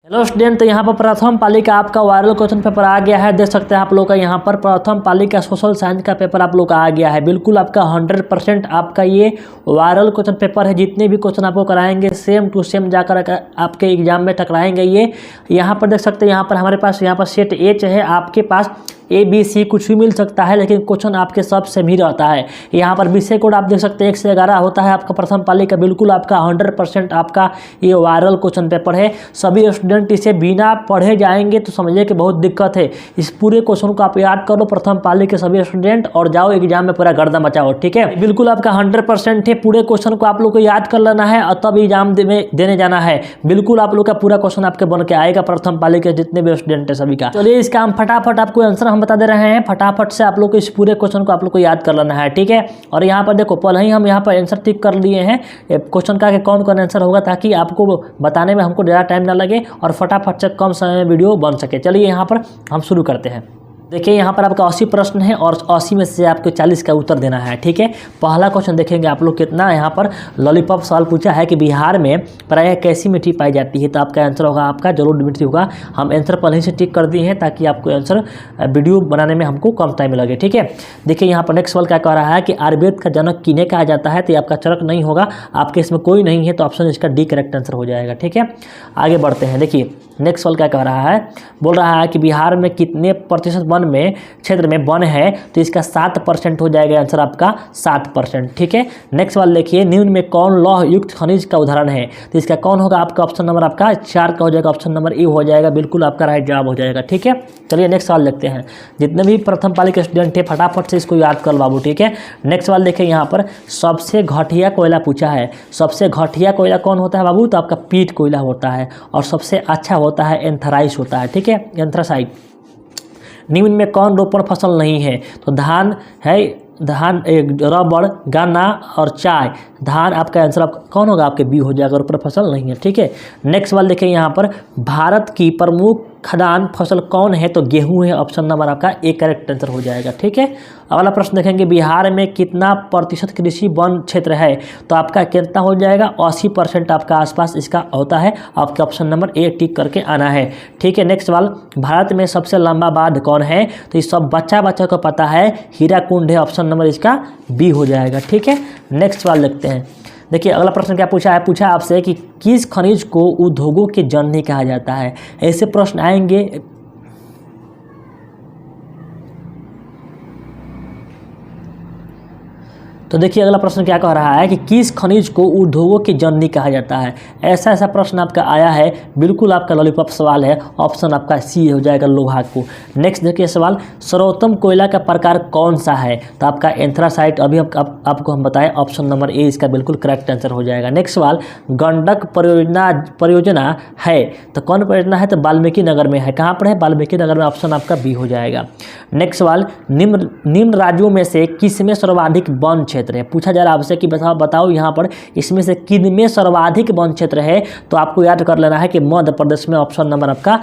Hello student, तो यहाँ पर प्रथम पाली का आपका वायरल क्वेश्चन पेपर आ गया है। देख सकते हैं आप लोग का यहाँ पर प्रथम पाली का सोशल साइंस का पेपर आप लोग का आ गया है। बिल्कुल आपका 100% आपका ये वायरल क्वेश्चन पेपर है। जितने भी क्वेश्चन आपको कराएंगे सेम टू सेम जाकर आपके एग्जाम में टकराएंगे ये। यहाँ पर देख सकते हैं यहाँ पर हमारे पास यहाँ पर सेट एच है। आपके पास ABC कुछ भी मिल सकता है, लेकिन क्वेश्चन आपके सब सेम ही रहता है। यहाँ पर विषय कोड आप देख सकते हैं 1 से 11 होता है आपका प्रथम पाली का। बिल्कुल आपका 100% आपका ये वायरल क्वेश्चन पेपर है। सभी स्टूडेंट इसे बिना पढ़े जाएंगे तो समझिए कि बहुत दिक्कत है। इस पूरे क्वेश्चन को आप याद करो प्रथम पाली के सभी स्टूडेंट, और जाओ एग्जाम में पूरा गर्दा मचाओ। ठीक है, बिल्कुल आपका 100% है। पूरे क्वेश्चन को आप लोग को याद कर लेना है और तब एग्जाम देने जाना है। बिल्कुल आप लोग का पूरा क्वेश्चन आपके बन के आएगा प्रथम पाली के जितने भी स्टूडेंट है सभी का। चलिए इसका हम फटाफट आपको आंसर बता दे रहे हैं। फटाफट से आप लोग को इस पूरे क्वेश्चन को आप लोग को याद कर लेना है। ठीक है, और यहाँ पर देखो पहले ही हम यहाँ पर आंसर टिक कर लिए हैं क्वेश्चन का कि कौन कौन आंसर होगा, ताकि आपको बताने में हमको ज़्यादा टाइम ना लगे और फटाफट से कम समय में वीडियो बन सके। चलिए यहाँ पर हम शुरू करते हैं। देखिए यहाँ पर आपका 80 प्रश्न है और 80 में से आपको 40 का उत्तर देना है। ठीक है, पहला क्वेश्चन देखेंगे आप लोग कितना यहाँ पर लॉलीपॉप सवाल पूछा है कि बिहार में प्रायः कैसी मिट्टी पाई जाती है। तो आपका आंसर होगा आपका जलोढ़ मिट्टी होगा। हम आंसर पहले ही से टिक कर दिए हैं ताकि आपको आंसर वीडियो बनाने में हमको कम टाइम लगे। ठीक है, देखिए यहाँ पर नेक्स्ट सवाल क्या कह रहा है कि आयुर्वेद का जनक किन्हें कहा जाता है। तो आपका चरक नहीं होगा, आपके इसमें कोई नहीं है, तो ऑप्शन इसका डी करेक्ट आंसर हो जाएगा। ठीक है, आगे बढ़ते हैं। देखिए नेक्स्ट सवाल क्या कह रहा है, बोल रहा है कि बिहार में कितने प्रतिशत वन में क्षेत्र में वन है। तो इसका 7% हो जाएगा आंसर आपका 7%। ठीक है, नेक्स्ट सवाल देखिए, निम्न में कौन लौह युक्त खनिज का उदाहरण है। तो इसका कौन होगा आपका ऑप्शन नंबर आपका 4 का हो जाएगा। ऑप्शन नंबर ए हो जाएगा, बिल्कुल आपका राइट जवाब हो जाएगा। ठीक है, चलिए नेक्स्ट सवाल देखते हैं। जितने भी प्रथम पाली के स्टूडेंट थे फटाफट से इसको याद कर बाबू। ठीक है, नेक्स्ट सवाल देखिए यहाँ पर सबसे घटिया कोयला पूछा है। सबसे घटिया कोयला कौन होता है बाबू। तो आपका पीट कोयला होता है, और सबसे अच्छा होता है एंथराइस होता है। ठीक है, एंथ्रासाइट। निम्न में कौन रोपण फसल नहीं है। तो धान है, धान, रबड़, गन्ना और चाय। धान आपका आंसर आपका कौन होगा, आपके बी हो जाएगा, रोपण फसल नहीं है। ठीक है, नेक्स्ट सवाल देखिए यहाँ पर भारत की प्रमुख खदान फसल कौन है। तो गेहूं है, ऑप्शन नंबर आपका ए करेक्ट आंसर हो जाएगा। ठीक है, अगला प्रश्न देखेंगे बिहार में कितना प्रतिशत कृषि वन क्षेत्र है। तो आपका कितना हो जाएगा 80% आपका आसपास इसका होता है। आपके ऑप्शन नंबर ए टिक करके आना है। ठीक है, नेक्स्ट सवाल भारत में सबसे लंबा बांध कौन है। तो इस सब बच्चा को पता है, हीराकुंड है, ऑप्शन नंबर इसका बी हो जाएगा। ठीक है, नेक्स्ट सवाल देखते हैं। देखिए अगला प्रश्न क्या पूछा है, पूछा आपसे कि किस खनिज को उद्योगों के जननी कहा जाता है। ऐसे प्रश्न आएंगे। तो देखिए अगला प्रश्न क्या कह रहा है कि किस खनिज को उद्योगों की जननी कहा जाता है। ऐसा प्रश्न आपका आया है, बिल्कुल आपका लॉलीपॉप सवाल है। ऑप्शन आपका सी हो जाएगा, लोहा को। नेक्स्ट देखिए सवाल सर्वोत्तम कोयला का प्रकार कौन सा है। तो आपका एंथ्रासाइट अभी आपको हम बताएं, ऑप्शन नंबर ए इसका बिल्कुल करेक्ट आंसर हो जाएगा। नेक्स्ट सवाल गंडक परियोजना है। तो कौन परियोजना है। तो वाल्मीकि नगर में है। कहाँ पर है, वाल्मीकि नगर में, ऑप्शन आपका बी हो जाएगा। नेक्स्ट सवाल निम्न राज्यों में से किसमें सर्वाधिक वन क्षेत्र है। पूछा जा रहा है आपसे कि बताओ यहाँ पर इसमें से किन में सर्वाधिक वन क्षेत्र है। तो आपको याद कर लेना है कि मध्य प्रदेश में, ऑप्शन नंबर आपका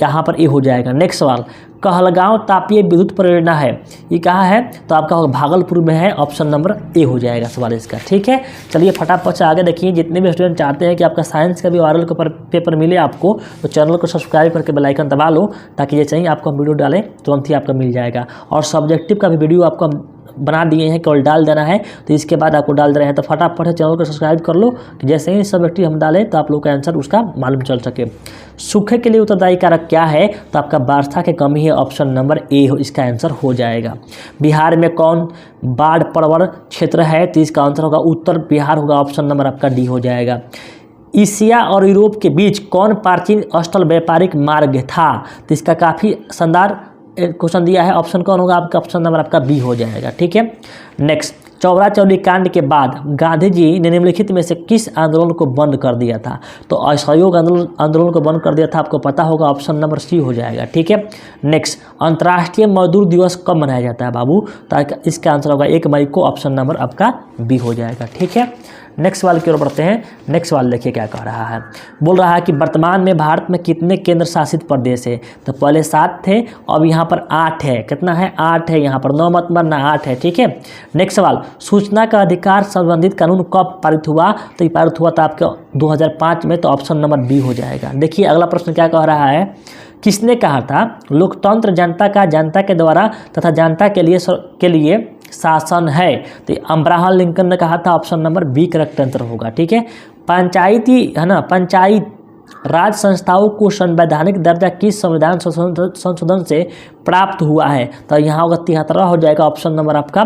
यहाँ पर ए हो जाएगा। नेक्स्ट सवाल कहलगांव तापीय विद्युत परियोजना है, ये कहाँ है। तो आपका भागलपुर में है, ऑप्शन नंबर ए हो जाएगा सवाल इसका। ठीक है, चलिए फटाफट से आगे देखिए। जितने भी स्टूडेंट चाहते हैं कि आपका साइंस का भी वायरल पेपर मिले आपको, तो चैनल को सब्सक्राइब करके बेल आइकन दबा लो, ताकि ये चाहिए आपको हम वीडियो डालें तुरंत ही आपका मिल जाएगा। और सब्जेक्टिव का भी वीडियो आपको बना दिए हैं, केवल डाल देना है। तो इसके बाद आपको डाल दे रहे हैं, तो फटाफट से चैनल को सब्सक्राइब कर लो कि जैसे ही सब्जेक्टिव हम डालें तो आप लोग का आंसर उसका मालूम चल सके। सूखे के लिए उत्तरदायी कारक क्या है। तो आपका वर्षा की कमी है, ऑप्शन नंबर ए इसका आंसर हो जाएगा। बिहार में कौन बाढ़ प्रवण क्षेत्र है। तो इसका आंसर होगा उत्तर बिहार होगा, ऑप्शन नंबर आपका डी हो जाएगा। एशिया और यूरोप के बीच कौन प्राचीन स्थल व्यापारिक मार्ग था। तो इसका काफ़ी शानदार क्वेश्चन दिया है। ऑप्शन कौन होगा आपका, ऑप्शन नंबर आपका बी हो जाएगा। ठीक है, नेक्स्ट चौरा चौरी कांड के बाद गांधी जी ने निम्नलिखित में से किस आंदोलन को बंद कर दिया था। तो असहयोग आंदोलन को बंद कर दिया था, आपको पता होगा, ऑप्शन नंबर सी हो जाएगा। ठीक है, नेक्स्ट अंतर्राष्ट्रीय मजदूर दिवस कब मनाया जाता है बाबू। तो इसका आंसर होगा 1 मई को, ऑप्शन नंबर आपका बी हो जाएगा। ठीक है, नेक्स्ट सवाल की ओर बढ़ते हैं। नेक्स्ट सवाल देखिए क्या कह रहा है, बोल रहा है कि वर्तमान में भारत में कितने केंद्र शासित प्रदेश है। तो पहले 7 थे, अब यहाँ पर 8 है। कितना है? 8 है। यहाँ पर 9 मत मारना, 8 है। ठीक है। नेक्स्ट सवाल, सूचना का अधिकार संबंधित कानून कब पारित हुआ। तो ये पारित हुआ था आपके 2005 में। तो ऑप्शन नंबर बी हो जाएगा। देखिए अगला प्रश्न क्या कह रहा है, किसने कहा था लोकतंत्र जनता का जनता के द्वारा तथा जनता के लिए शासन है। तो अब्राहम लिंकन ने कहा था। Option number B correct answer होगा। ठीक है। पंचायती है ना, पंचायत राज संस्थाओं को संवैधानिक दर्जा किस संविधान संशोधन से प्राप्त हुआ है। तो यहाँ होगा 73 हो जाएगा। ऑप्शन नंबर आपका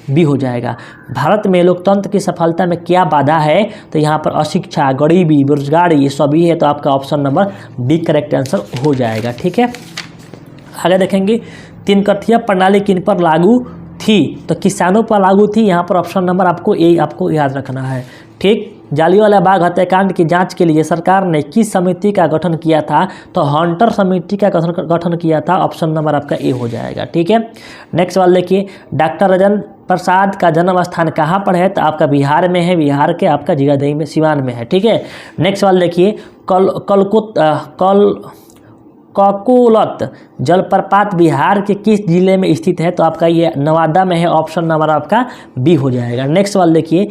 बी हो जाएगा। भारत में लोकतंत्र की सफलता में क्या बाधा है। तो यहाँ पर अशिक्षा, गरीबी, बेरोजगारी, ये सभी है। तो आपका option number B correct answer हो जाएगा। ठीक है। आगे देखेंगे, 3 कठिया प्रणाली किन पर लागू थी। तो किसानों पर लागू थी। यहाँ पर ऑप्शन नंबर आपको याद रखना है। ठीक। जालियांवाला बाग हत्याकांड की जांच के लिए सरकार ने किस समिति का गठन किया था। तो हंटर समिति का गठन किया था। ऑप्शन नंबर आपका ए हो जाएगा। ठीक है। नेक्स्ट सवाल देखिए, डॉक्टर राजेंद्र प्रसाद का जन्म स्थान कहाँ पर है। तो आपका बिहार में है। बिहार के आपका जीगादेई में, सिवान में है। ठीक है। नेक्स्ट सवाल देखिए, ककोलत जलप्रपात बिहार के किस जिले में स्थित है। तो आपका ये नवादा में है। ऑप्शन नंबर आपका बी हो जाएगा। नेक्स्ट सवाल देखिए,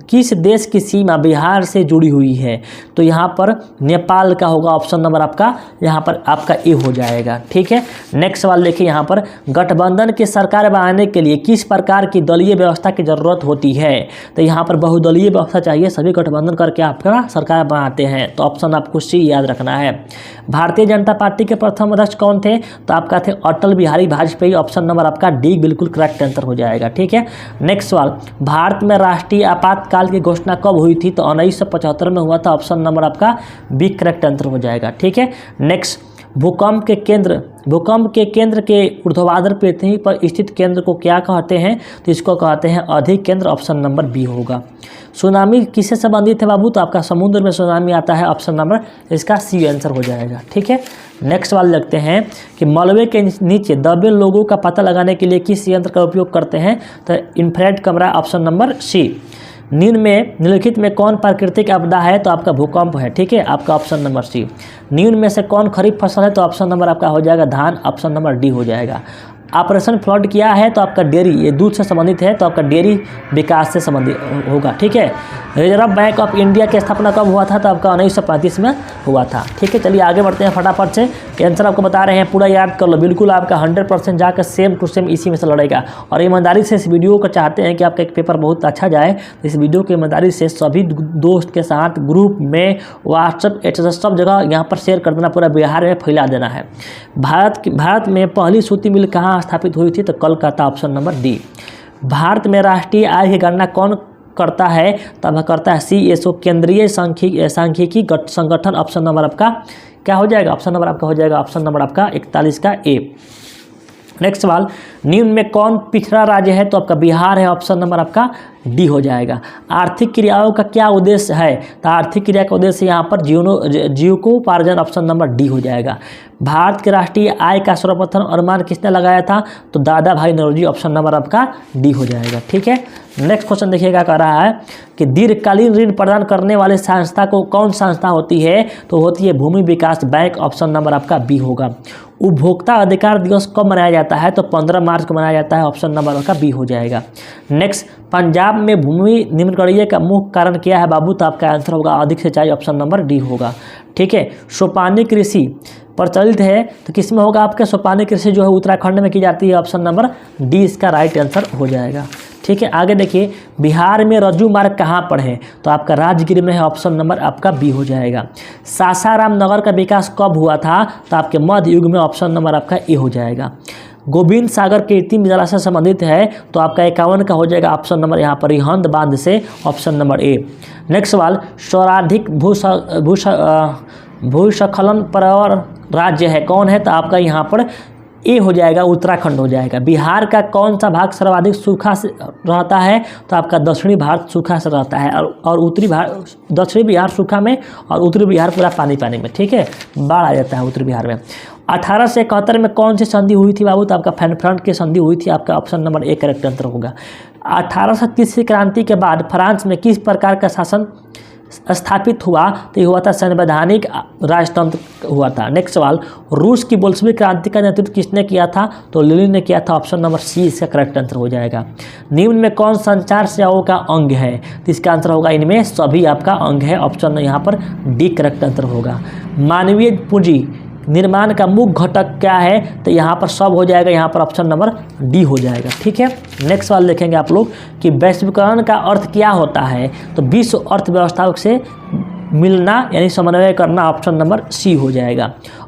किस देश की सीमा बिहार से जुड़ी हुई है। तो यहाँ पर नेपाल का होगा। ऑप्शन नंबर आपका यहाँ पर आपका ए हो जाएगा। ठीक है। नेक्स्ट सवाल देखिए, यहाँ पर गठबंधन की सरकार बनाने के लिए किस प्रकार की दलीय व्यवस्था की जरूरत होती है। तो यहाँ पर बहुदलीय व्यवस्था चाहिए। सभी गठबंधन करके आपका सरकार बनाते हैं। तो ऑप्शन आपको सी याद रखना है। भारतीय जनता पार्टी के प्रथम अध्यक्ष कौन थे। तो आपका थे अटल बिहारी वाजपेयी। ऑप्शन नंबर आपका डी बिल्कुल करेक्ट आंसर हो जाएगा। ठीक है। नेक्स्ट सवाल, भारत में राष्ट्रीय आपातकाल की घोषणा कब हुई थी। तो 1975 में हुआ था। ऑप्शन नंबर आपका बी करेक्ट आंसर हो जाएगा। ठीक है। नेक्स्ट, भूकंप के केंद्र के ऊर्ध्वाधर पृथ्वी पर स्थित केंद्र को क्या कहते हैं। तो इसको कहते हैं अधिक केंद्र। ऑप्शन नंबर बी होगा। सुनामी किससे संबंधित है बाबू। तो आपका समुद्र में सुनामी आता है। ऑप्शन नंबर इसका सी आंसर हो जाएगा। ठीक है। नेक्स्ट सवाल देखते हैं कि मलबे के नीचे दबे लोगों का पता लगाने के लिए किस यंत्र का उपयोग करते हैं। तो infrared camera. Option number C. निम्नलिखित में कौन प्राकृतिक आपदा है। तो आपका भूकंप है। ठीक है। आपका ऑप्शन नंबर सी। निम्न में से कौन खरीफ फसल है। तो ऑप्शन नंबर आपका हो जाएगा धान। ऑप्शन नंबर डी हो जाएगा। ऑपरेशन फ्लड किया है। तो आपका डेयरी, ये दूध से संबंधित है। तो आपका डेयरी विकास से संबंधित होगा। ठीक है। रिजर्व बैंक ऑफ इंडिया की स्थापना कब हुआ था। तो आपका 1935 में हुआ था। ठीक है। चलिए आगे बढ़ते हैं फटाफट से। आंसर आपको बता रहे हैं, पूरा याद कर लो। बिल्कुल आपका 100% जाकर सेम टू सेम इसी में से लड़ेगा। और ईमानदारी से इस वीडियो को चाहते हैं कि आपका एक पेपर बहुत अच्छा जाए। तो इस वीडियो को ईमानदारी से सभी दोस्त के साथ ग्रुप में, व्हाट्सएप, एचएस सब जगह यहाँ पर शेयर कर देना। पूरा बिहार में फैला देना है। भारत में पहली सूती मिल कहाँ स्थापित हुई थी। तो Kolkata. Option number D. Bharat में राष्ट्रीय आय की गणना कौन करता है। तब करता है CSO, केंद्रीय सांख्यिकी संगठन। ऑप्शन नंबर आपका क्या हो जाएगा। ऑप्शन नंबर आपका हो जाएगा ऑप्शन नंबर आपका 41 का ए। नेक्स्ट सवाल, निम्न में कौन पिछड़ा राज्य है। तो आपका बिहार है। ऑप्शन नंबर आपका डी हो जाएगा। आर्थिक क्रियाओं का क्या उद्देश्य है। तो आर्थिक क्रिया का उद्देश्य यहाँ पर जीविकोपार्जन। ऑप्शन नंबर डी हो जाएगा। भारत के राष्ट्रीय आय का सर्वप्रथम अनुमान किसने लगाया था। तो दादा भाई नौरोजी। ऑप्शन नंबर आपका डी हो जाएगा। ठीक है। नेक्स्ट क्वेश्चन देखिएगा, कह रहा है कि दीर्घकालीन ऋण प्रदान करने वाले संस्था को कौन संस्था होती है। तो होती है भूमि विकास बैंक। ऑप्शन नंबर आपका बी होगा। उपभोक्ता अधिकार दिवस कब मनाया जाता है। तो 15 मार्च को मनाया जाता है। ऑप्शन नंबर आपका बी हो जाएगा। नेक्स्ट, पंजाब में भूमि निम्नकरणीय का मुख्य कारण क्या है बाबू। तो आपका आंसर होगा अधिक सिंचाई। ऑप्शन नंबर डी होगा। ठीक है। सोपानी कृषि प्रचलित है। तो किस में होगा आपके सोपानी कृषि जो है उत्तराखंड में की जाती है। ऑप्शन नंबर डी इसका राइट आंसर हो जाएगा। ठीक है। आगे देखिए, बिहार में रज्जू मार्ग कहाँ पर है। तो आपका राजगीर में है। ऑप्शन नंबर आपका बी हो जाएगा। सासाराम नगर का विकास कब हुआ था। तो आपके मध्य युग में। ऑप्शन नंबर आपका ए हो जाएगा। गोविंद सागर कृत्रिम जलाशय से संबंधित है। तो आपका 51 का हो जाएगा। ऑप्शन नंबर यहाँ पर रिहंद बांध से। Option number A. नेक्स्ट सवाल, सर्वाधिक भूस्खलन प्रवण राज्य है कौन है। तो आपका यहाँ पर ए हो जाएगा, उत्तराखंड हो जाएगा। बिहार का कौन सा भाग सर्वाधिक सूखा से रहता है। तो आपका दक्षिणी भारत सूखा से रहता है। और उत्तरी भारत, दक्षिणी बिहार सूखा में और उत्तरी बिहार पूरा पानी में। ठीक है। बाढ़ आ जाता है उत्तरी बिहार में। 1871 में कौन सी संधि हुई थी बाबू। तो आपका फैनफ्रंट की संधि हुई थी। आपका option number A correct answer होगा। 1830 की क्रांति के बाद फ्रांस में किस प्रकार का शासन स्थापित हुआ? तो ये हुआ था संवैधानिक राजतंत्र हुआ था। नेक्स्ट सवाल, रूस की बोल्शेविक क्रांति का नेतृत्व किसने किया था? तो लेनिन ने किया था। ऑप्शन नंबर सी इसका करेक्ट आंसर हो जाएगा। निम्न में कौन संचार सेवाओं का अंग है? तो इसका आंसर होगा इनमें सभी आपका अंग है। ऑप्शन यहाँ पर डी करेक्ट आंसर होगा। मानवीय पूंजी निर्माण का मुख्य घटक क्या है? तो यहाँ पर सब हो जाएगा, यहाँ पर ऑप्शन नंबर डी हो जाएगा। ठीक है, नेक्स्ट सवाल देखेंगे आप लोग कि वैश्वीकरण का अर्थ क्या होता है? तो विश्व अर्थव्यवस्था से मिलना यानी समन्वय करना। ऑप्शन नंबर सी हो जाएगा।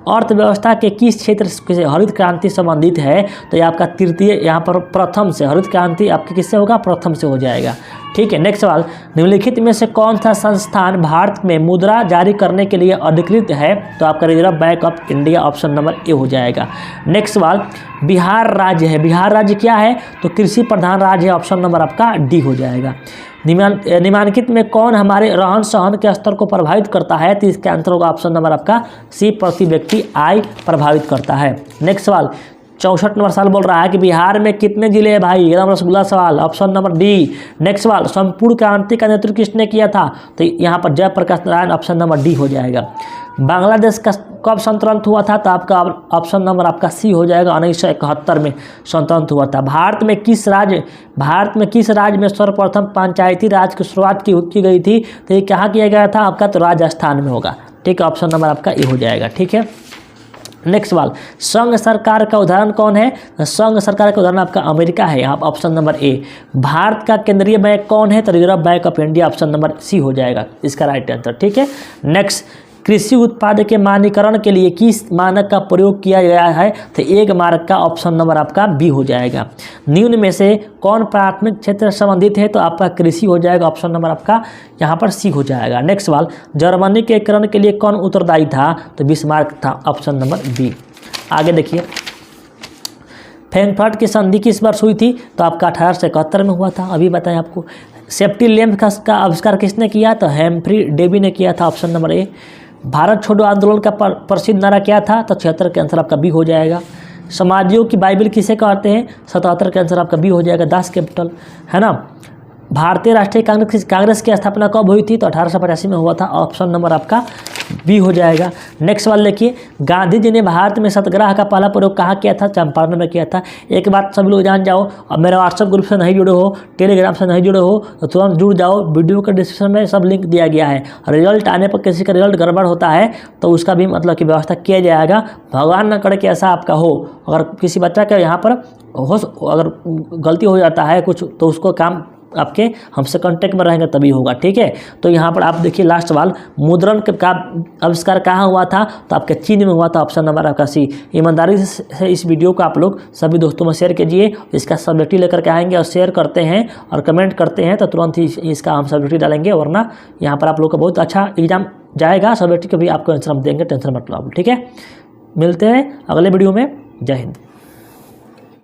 अर्थव्यवस्था के किस क्षेत्र से हरित क्रांति संबंधित है? तो ये आपका तृतीय यहाँ पर प्रथम से हरित क्रांति आपके किससे होगा? प्रथम से हो जाएगा। ठीक है, नेक्स्ट सवाल, निम्नलिखित में से कौन सा संस्थान भारत में मुद्रा जारी करने के लिए अधिकृत है? तो आपका reserve bank of India. Option number A हो जाएगा। नेक्स्ट सवाल, बिहार राज्य है, बिहार राज्य क्या है? तो कृषि प्रधान राज्य है। ऑप्शन नंबर आपका डी हो जाएगा। निम्नलिखित में कौन हमारे रहन सहन के स्तर को प्रभावित करता है? तो इसका आंसर होगा ऑप्शन नंबर आपका सी, प्रति व्यक्ति आय प्रभावित करता है। नेक्स्ट सवाल, 64 नंबर सवाल बोल रहा है कि बिहार में कितने जिले हैं भाई? एकदम रसगुल्ला सवाल। Option number D. नेक्स्ट सवाल, संपूर्ण क्रांति का नेतृत्व किसने किया था? तो यहाँ पर Jayaprakash Narayan. Option number D हो जाएगा। बांग्लादेश का कब स्वतंत्र हुआ था? तो आपका ऑप्शन नंबर आपका सी हो जाएगा। 1971 में स्वतंत्र हुआ था। भारत में किस राज्य में सर्वप्रथम पंचायती राज की शुरुआत की गई थी? तो ये कहाँ किया गया था आपका? तो राजस्थान में होगा। ठीक है, ऑप्शन नंबर आपका ए हो जाएगा। ठीक है, नेक्स्ट सवाल, संघ सरकार का उदाहरण कौन है? संघ सरकार का उदाहरण आपका अमेरिका है। यहाँ ऑप्शन नंबर ए। भारत का केंद्रीय बैंक कौन है? तो reserve bank of India. Option number C हो जाएगा इसका राइट आंसर। ठीक है, नेक्स्ट, कृषि उत्पाद के मानकीकरण के लिए किस मानक का प्रयोग किया गया है? तो एक मानक का। ऑप्शन नंबर आपका बी हो जाएगा। निम्न में से कौन प्राथमिक क्षेत्र से संबंधित है? तो आपका कृषि हो जाएगा। ऑप्शन नंबर आपका यहाँ पर सी हो जाएगा। नेक्स्ट सवाल, जर्मनी के एकीकरण के लिए कौन उत्तरदायी था? तो बिस्मार्क था। Option number B. आगे देखिए, फ्रैंकफर्ट की संधि किस वर्ष हुई थी? तो आपका 1871 में हुआ था। अभी बताएं आपको। सेफ्टी लैंप का आविष्कार किसने किया? तो हेम्फ्री डेवी ने किया था। Option number A. भारत छोड़ो आंदोलन का प्रसिद्ध नारा क्या था? तो 76 के आंसर आपका बी हो जाएगा। समाजियों की बाइबल किसे कहते हैं? 77 के आंसर आपका बी हो जाएगा। दास कैपिटल है ना। भारतीय राष्ट्रीय कांग्रेस की स्थापना कब हुई थी? तो 1885 में हुआ था। ऑप्शन नंबर आपका बी हो जाएगा। नेक्स्ट सवाल देखिए, गांधी जी ने भारत में सत्याग्रह का पहला प्रयोग कहाँ किया था? चंपारण में किया था। एक बात सभी लोग जान जाओ, अब मेरे व्हाट्सएप ग्रुप से नहीं जुड़े हो, टेलीग्राम से नहीं जुड़े हो तो तुरंत जुड़ जाओ। वीडियो के डिस्क्रिप्शन में सब लिंक दिया गया है। रिजल्ट आने पर किसी का रिजल्ट गड़बड़ होता है तो उसका भी मतलब कि व्यवस्था किया जाएगा। भगवान न करे कि ऐसा आपका हो। अगर किसी बच्चा के यहाँ पर अगर गलती हो जाता है कुछ तो उसको काम आपके हमसे कांटेक्ट में रहेंगे तभी होगा। ठीक है, तो यहाँ पर आप देखिए लास्ट सवाल, मुद्रण का आविष्कार कहाँ हुआ था? तो आपके चीन में हुआ था। ऑप्शन नंबर आपका सी। ईमानदारी से इस वीडियो को आप लोग सभी दोस्तों में शेयर कीजिए। इसका सब्जेक्टिव लेकर के आएंगे और शेयर करते हैं और कमेंट करते हैं तो तुरंत ही इसका हम सब्जेक्टिव डालेंगे, वरना यहाँ पर आप लोग का बहुत अच्छा एग्जाम जाएगा। सब्जेक्टिव का भी आपको आंसर हम देंगे, टेंशन मत लो। ठीक है, मिलते हैं अगले वीडियो में। जय हिंद।